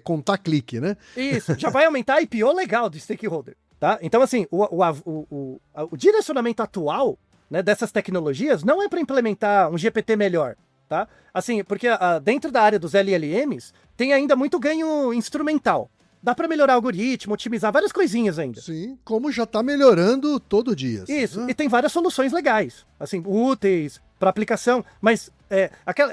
contar clique, né? Isso, já vai aumentar a IPO legal do stakeholder, tá? Então, assim, o direcionamento atual, né, dessas tecnologias não é para implementar um GPT melhor, tá? Assim, porque dentro da área dos LLMs tem ainda muito ganho instrumental. Dá para melhorar o algoritmo, otimizar várias coisinhas ainda. Sim, como já tá melhorando todo dia. Isso, e tem várias soluções legais, assim, úteis para aplicação, mas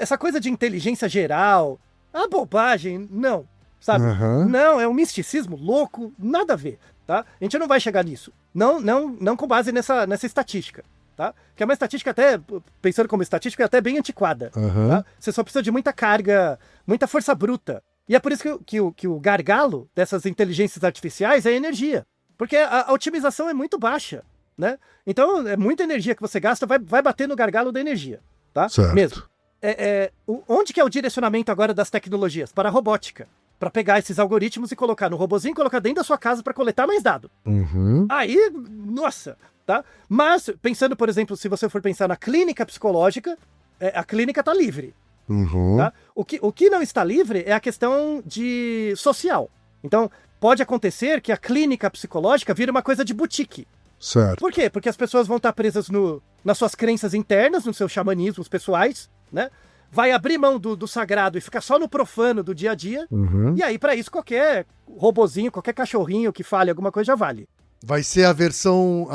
essa coisa de inteligência geral, a bobagem, não, sabe? Uhum. Não, é um misticismo louco, nada a ver, tá? A gente não vai chegar nisso, não com base nessa estatística, tá? Que é uma estatística até, pensando como estatística, é até bem antiquada, Uhum. tá? Você só precisa de muita carga, muita força bruta. E é por isso que o gargalo dessas inteligências artificiais é a energia. Porque a otimização é muito baixa, né? Então, é muita energia que você gasta, vai bater no gargalo da energia, tá? Certo. Mesmo. Onde que é o direcionamento agora das tecnologias? Para a robótica. Para pegar esses algoritmos e colocar no robozinho e colocar dentro da sua casa para coletar mais dado. Uhum. Aí, nossa, tá? Mas, pensando, por exemplo, se você for pensar na clínica psicológica, a clínica tá livre. Uhum. Tá? O que não está livre é a questão de social. Então, pode acontecer que a clínica psicológica vire uma coisa de boutique. Certo. Por quê? Porque as pessoas vão estar presas nas suas crenças internas, nos seus xamanismos pessoais, né? Vai abrir mão do sagrado e ficar só no profano do dia a dia. Uhum. E aí, para isso, qualquer robozinho, qualquer cachorrinho que fale alguma coisa já vale. Vai ser a versão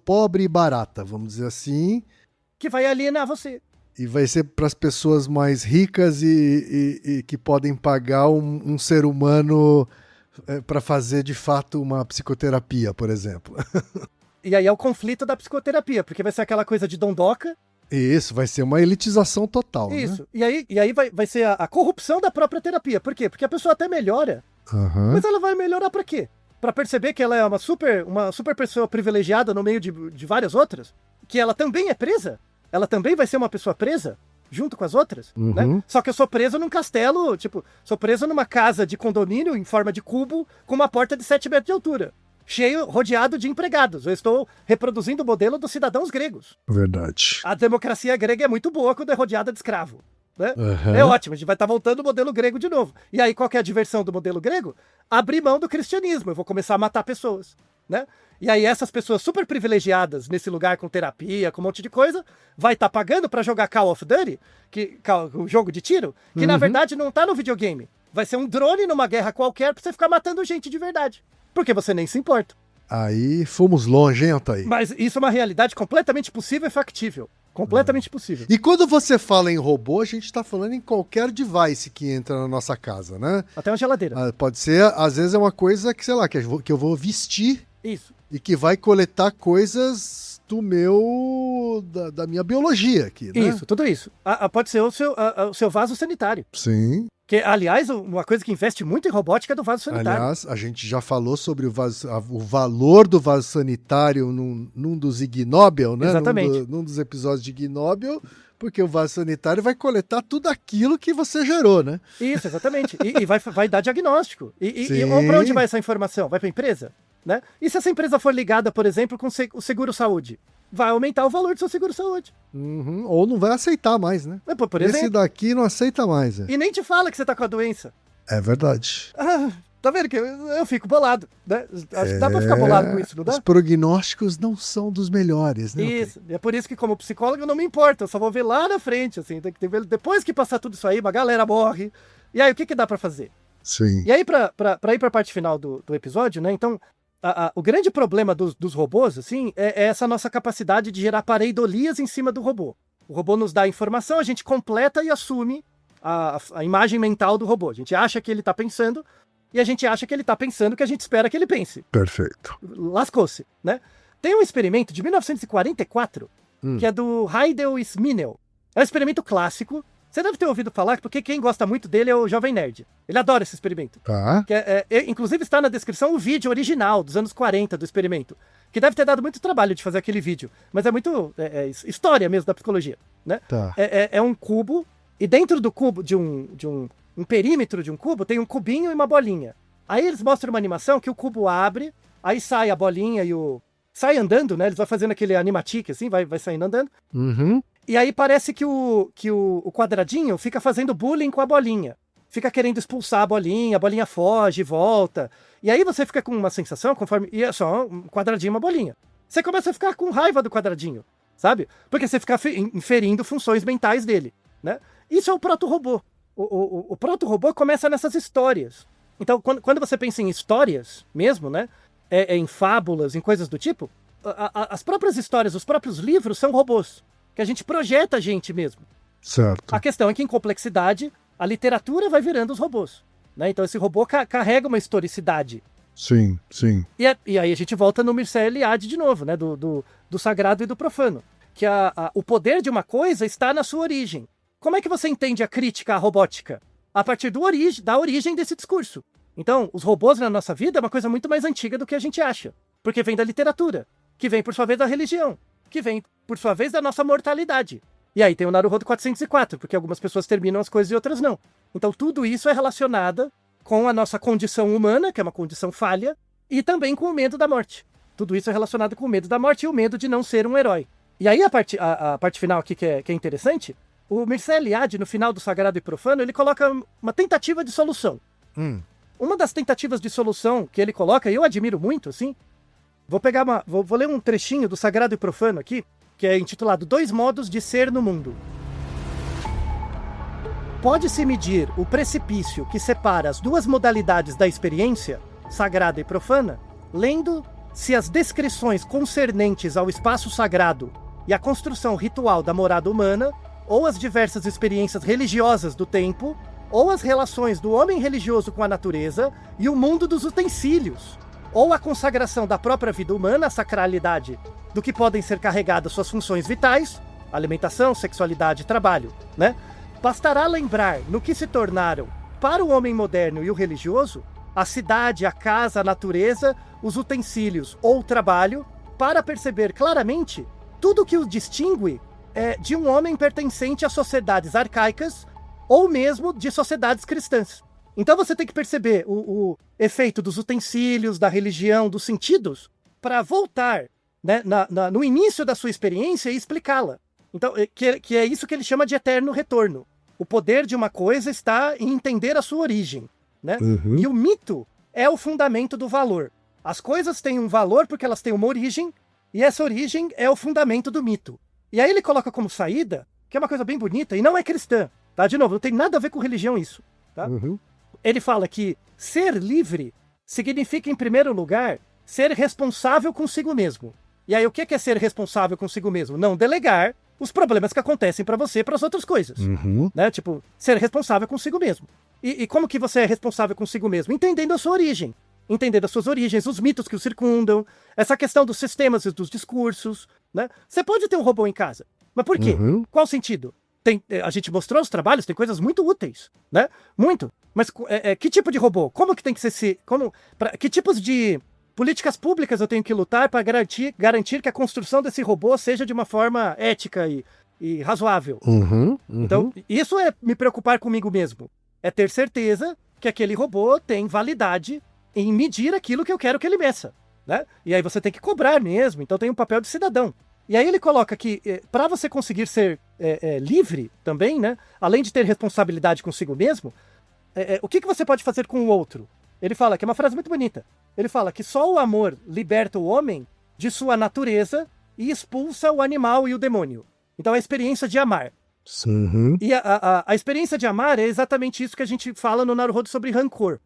pobre e barata, vamos dizer assim. Que vai alienar você. E vai ser para as pessoas mais ricas e que podem pagar um ser humano para fazer de fato uma psicoterapia, por exemplo. E aí é o conflito da psicoterapia, porque vai ser aquela coisa de dondoca. Isso, vai ser uma elitização total. Isso. Né? E aí vai ser a corrupção da própria terapia. Por quê? Porque a pessoa até melhora. Uhum. Mas ela vai melhorar pra quê? Pra perceber que ela é uma super pessoa privilegiada no meio de várias outras? Que ela também é presa? Ela também vai ser uma pessoa presa? Junto com as outras? Uhum. Né? Só que eu sou preso num castelo, sou preso numa casa de condomínio em forma de cubo com uma porta de 7 metros de altura. Rodeado de empregados. Eu estou reproduzindo o modelo dos cidadãos gregos. Verdade. A democracia grega é muito boa quando é rodeada de escravo. Né? Uhum. É ótimo, a gente vai estar voltando ao modelo grego de novo. E aí, qual que é a diversão do modelo grego? Abrir mão do cristianismo, eu vou começar a matar pessoas, né? E aí essas pessoas super privilegiadas nesse lugar com terapia, com um monte de coisa, vai estar pagando para jogar Call of Duty, o jogo de tiro, que na verdade não tá no videogame. Vai ser um drone numa guerra qualquer pra você ficar matando gente de verdade. Porque você nem se importa. Aí fomos longe, hein, Altair? Mas isso é uma realidade completamente possível e factível. Completamente possível. E quando você fala em robô, a gente tá falando em qualquer device que entra na nossa casa, né? Até uma geladeira. Pode ser, às vezes é uma coisa que, sei lá, que eu vou vestir. Isso. E que vai coletar coisas da minha biologia aqui, né? Isso, tudo isso. Pode ser o seu vaso sanitário. Sim. Que, aliás, uma coisa que investe muito em robótica é do vaso sanitário. Aliás, a gente já falou sobre o valor do vaso sanitário num dos Ig Nobel, né? Exatamente. Num dos episódios de Ig Nobel, Porque o vaso sanitário vai coletar tudo aquilo que você gerou, né? Isso, exatamente. E vai dar diagnóstico. E Sim. para onde vai essa informação? Vai para a empresa? Né? E se essa empresa for ligada, por exemplo, com o seguro-saúde? Vai aumentar o valor do seu seguro-saúde. Uhum. Ou não vai aceitar mais, né? Por Esse exemplo. daqui não aceita mais. E nem te fala que você tá com a doença. É verdade. Tá vendo que eu fico bolado, né? Acho que dá pra ficar bolado com isso, não dá? Os prognósticos não são dos melhores, né? Isso. E é por isso que, como psicólogo, eu não me importo. Eu só vou ver lá na frente, assim. Tem que ver, depois que passar tudo isso aí, uma galera morre. E aí, o que dá pra fazer? Sim. E aí, pra ir pra parte final do episódio, né? Então, o grande problema dos robôs, assim, é essa nossa capacidade de gerar pareidolias em cima do robô. O robô nos dá a informação, a gente completa e assume a imagem mental do robô. A gente acha que ele tá pensando, e a gente acha que ele tá pensando o que a gente espera que ele pense. Perfeito. Lascou-se, né? Tem um experimento de 1944, que é do Heidel e Sminel. É um experimento clássico. Você deve ter ouvido falar, porque quem gosta muito dele é o Jovem Nerd. Ele adora esse experimento. Tá. Inclusive está na descrição o vídeo original, dos anos 40, do experimento. Que deve ter dado muito trabalho de fazer aquele vídeo. Mas é muito história mesmo da psicologia, né? Tá. É um cubo, e dentro do cubo, de um perímetro de um cubo, tem um cubinho e uma bolinha. Aí eles mostram uma animação que o cubo abre, aí sai a bolinha e sai andando, né? Eles vão fazendo aquele animatic, assim, vai saindo andando. Uhum. E aí parece que o quadradinho fica fazendo bullying com a bolinha. Fica querendo expulsar a bolinha foge, volta. E aí você fica com uma sensação, conforme... E é só um quadradinho e uma bolinha. Você começa a ficar com raiva do quadradinho, sabe? Porque você fica inferindo funções mentais dele, né? Isso é o proto-robô. O proto-robô começa nessas histórias. Então, quando você pensa em histórias mesmo, né? Em fábulas, em coisas do tipo, as próprias histórias, os próprios livros são robôs. Que a gente projeta a gente mesmo. Certo. A questão é que em complexidade, a literatura vai virando os robôs. Né? Então esse robô carrega uma historicidade. Sim, sim. E aí a gente volta no Mircea Eliade de novo, né? do sagrado e do profano. Que o poder de uma coisa está na sua origem. Como é que você entende a crítica à robótica? A partir da origem desse discurso. Então, os robôs na nossa vida é uma coisa muito mais antiga do que a gente acha. Porque vem da literatura, que vem por sua vez da religião, que vem, por sua vez, da nossa mortalidade. E aí tem o Naruhodo 404, porque algumas pessoas terminam as coisas e outras não. Então tudo isso é relacionado com a nossa condição humana, que é uma condição falha, e também com o medo da morte. Tudo isso é relacionado com o medo da morte e o medo de não ser um herói. E aí a parte final aqui que é interessante, o Mircea Eliade, no final do Sagrado e Profano, ele coloca uma tentativa de solução. Uma das tentativas de solução que ele coloca, e eu admiro muito, assim, vou ler um trechinho do Sagrado e Profano aqui, que é intitulado 2 modos de ser no mundo. Pode-se medir o precipício que separa as 2 modalidades da experiência, sagrada e profana, lendo se as descrições concernentes ao espaço sagrado e à construção ritual da morada humana, ou as diversas experiências religiosas do tempo, ou as relações do homem religioso com a natureza e o mundo dos utensílios, ou a consagração da própria vida humana à sacralidade do que podem ser carregadas suas funções vitais, alimentação, sexualidade e trabalho, né? Bastará lembrar no que se tornaram, para o homem moderno e o religioso, a cidade, a casa, a natureza, os utensílios ou o trabalho, para perceber claramente tudo que o distingue de um homem pertencente a sociedades arcaicas ou mesmo de sociedades cristãs. Então você tem que perceber o efeito dos utensílios, da religião, dos sentidos, para voltar, né, no início da sua experiência e explicá-la. Então, que é isso que ele chama de eterno retorno. O poder de uma coisa está em entender a sua origem, né? Uhum. E o mito é o fundamento do valor. As coisas têm um valor porque elas têm uma origem, e essa origem é o fundamento do mito. E aí ele coloca como saída, que é uma coisa bem bonita, e não é cristã, tá? De novo, não tem nada a ver com religião isso, tá? Uhum. Ele fala que ser livre significa, em primeiro lugar, ser responsável consigo mesmo. E aí, o que é ser responsável consigo mesmo? Não delegar os problemas que acontecem pra você para as outras coisas. Uhum. Né? Tipo, ser responsável consigo mesmo. E como que você é responsável consigo mesmo? Entendendo a sua origem. Entendendo as suas origens, os mitos que o circundam, essa questão dos sistemas e dos discursos, né? Você pode ter um robô em casa. Mas por quê? Uhum. Qual sentido? A gente mostrou os trabalhos, tem coisas muito úteis, né? Muito. Mas que tipo de robô? Como que tem que ser... que tipos de políticas públicas eu tenho que lutar para garantir que a construção desse robô seja de uma forma ética e razoável. Uhum. Então, isso é me preocupar comigo mesmo. É ter certeza que aquele robô tem validade em medir aquilo que eu quero que ele meça, né? E aí você tem que cobrar mesmo, então tem um papel de cidadão. E aí ele coloca que para você conseguir ser livre também, né? Além de ter responsabilidade consigo mesmo, o que você pode fazer com o outro? Ele fala, que é uma frase muito bonita, ele fala que só o amor liberta o homem de sua natureza e expulsa o animal e o demônio. Então a experiência de amar. Uhum. E a experiência de amar é exatamente isso que a gente fala no Naruhodo sobre rancor.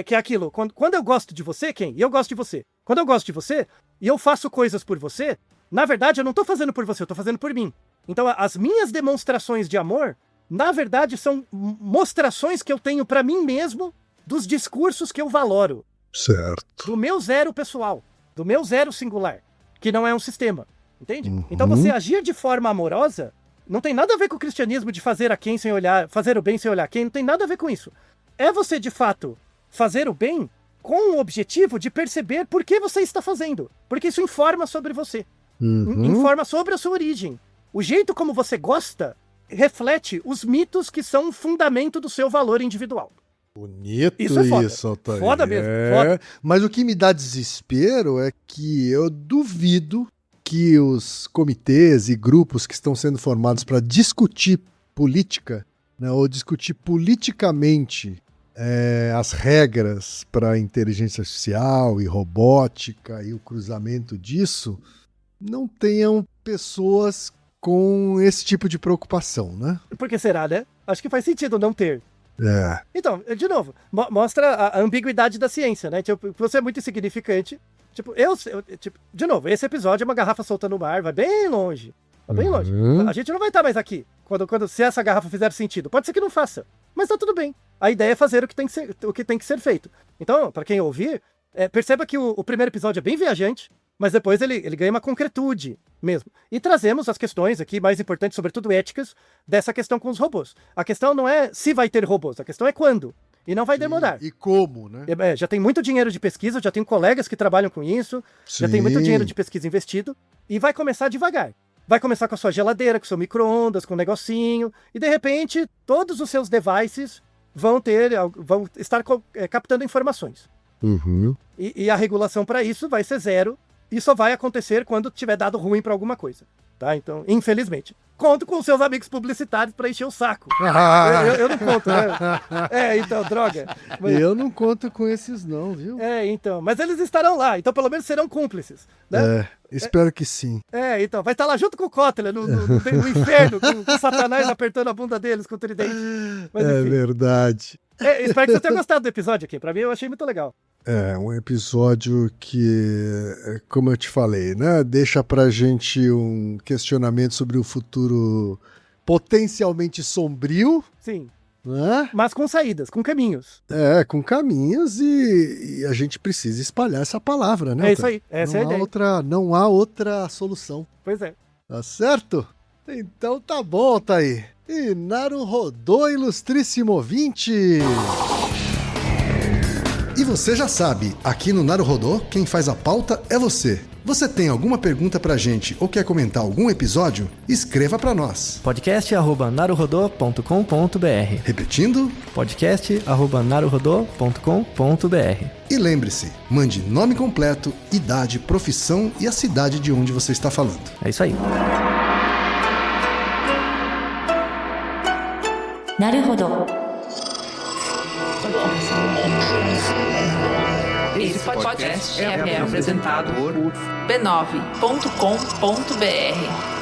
Que é aquilo, quando eu gosto de você, Ken, e eu gosto de você. Quando eu gosto de você, e eu faço coisas por você, na verdade eu não tô fazendo por você, eu tô fazendo por mim. Então as minhas demonstrações de amor, na verdade são mostrações que eu tenho pra mim mesmo dos discursos que eu valoro. Certo. Do meu zero pessoal, do meu zero singular, que não é um sistema, entende? Uhum. Então você agir de forma amorosa não tem nada a ver com o cristianismo de fazer a quem sem olhar, fazer o bem sem olhar quem, não tem nada a ver com isso. É você, de fato, fazer o bem com o objetivo de perceber por que você está fazendo. Porque isso informa sobre você. Informa sobre a sua origem. O jeito como você gosta reflete os mitos que são o fundamento do seu valor individual. Bonito isso, é foda. Altair. Foda mesmo, foda. Mas o que me dá desespero é que eu duvido que os comitês e grupos que estão sendo formados para discutir política, né, ou discutir politicamente as regras para a inteligência artificial e robótica e o cruzamento disso, não tenham pessoas com esse tipo de preocupação, né? Por que será, né? Acho que faz sentido não ter. Então, de novo, mostra a ambiguidade da ciência, né? Tipo, você é muito insignificante. Tipo, de novo, esse episódio é uma garrafa solta no mar, vai bem longe. Vai bem longe. A gente não vai estar mais aqui se essa garrafa fizer sentido. Pode ser que não faça, mas tá tudo bem. A ideia é fazer o que tem que ser feito. Então, para quem ouvir, perceba que o primeiro episódio é bem viajante, mas depois ele ganha uma concretude mesmo. E trazemos as questões aqui mais importantes, sobretudo éticas, dessa questão com os robôs. A questão não é se vai ter robôs, a questão é quando. E não vai demorar. E como, né? Já tem muito dinheiro de pesquisa, já tem colegas que trabalham com isso, já tem muito dinheiro de pesquisa investido, e vai começar devagar. Vai começar com a sua geladeira, com o seu micro-ondas, com um negocinho, e de repente todos os seus devices vão estar captando informações. E a regulação para isso vai ser zero, e só vai acontecer quando tiver dado ruim para alguma coisa. Tá? Então, infelizmente. Conto com seus amigos publicitários para encher o saco. Eu não conto, né? Então, droga. Mas... Eu não conto com esses não, viu? Então. Mas eles estarão lá, então pelo menos serão cúmplices. Né? Espero que sim. Então. Vai estar lá junto com o Kotler, no inferno, com o Satanás apertando a bunda deles com o tridente. Mas, enfim. Verdade. Espero que você tenha gostado do episódio aqui. Pra mim, eu achei muito legal. Um episódio que, como eu te falei, né, deixa pra gente um questionamento sobre o futuro potencialmente sombrio. Sim. Né? Mas com saídas, com caminhos. Com caminhos e a gente precisa espalhar essa palavra, né? É isso aí, essa é a ideia. Não há outra solução. Pois é. Tá certo? Então tá bom, Altair. E Naruhodo, ilustríssimo ouvinte! E você já sabe, aqui no Naruhodo, quem faz a pauta é você. Você tem alguma pergunta pra gente ou quer comentar algum episódio? Escreva pra nós. podcast@naruhodo.com.br. Repetindo? podcast@naruhodo.com.br. E lembre-se, mande nome completo, idade, profissão e a cidade de onde você está falando. É isso aí. Naruhodo. Esse podcast é apresentado por b9.com.br.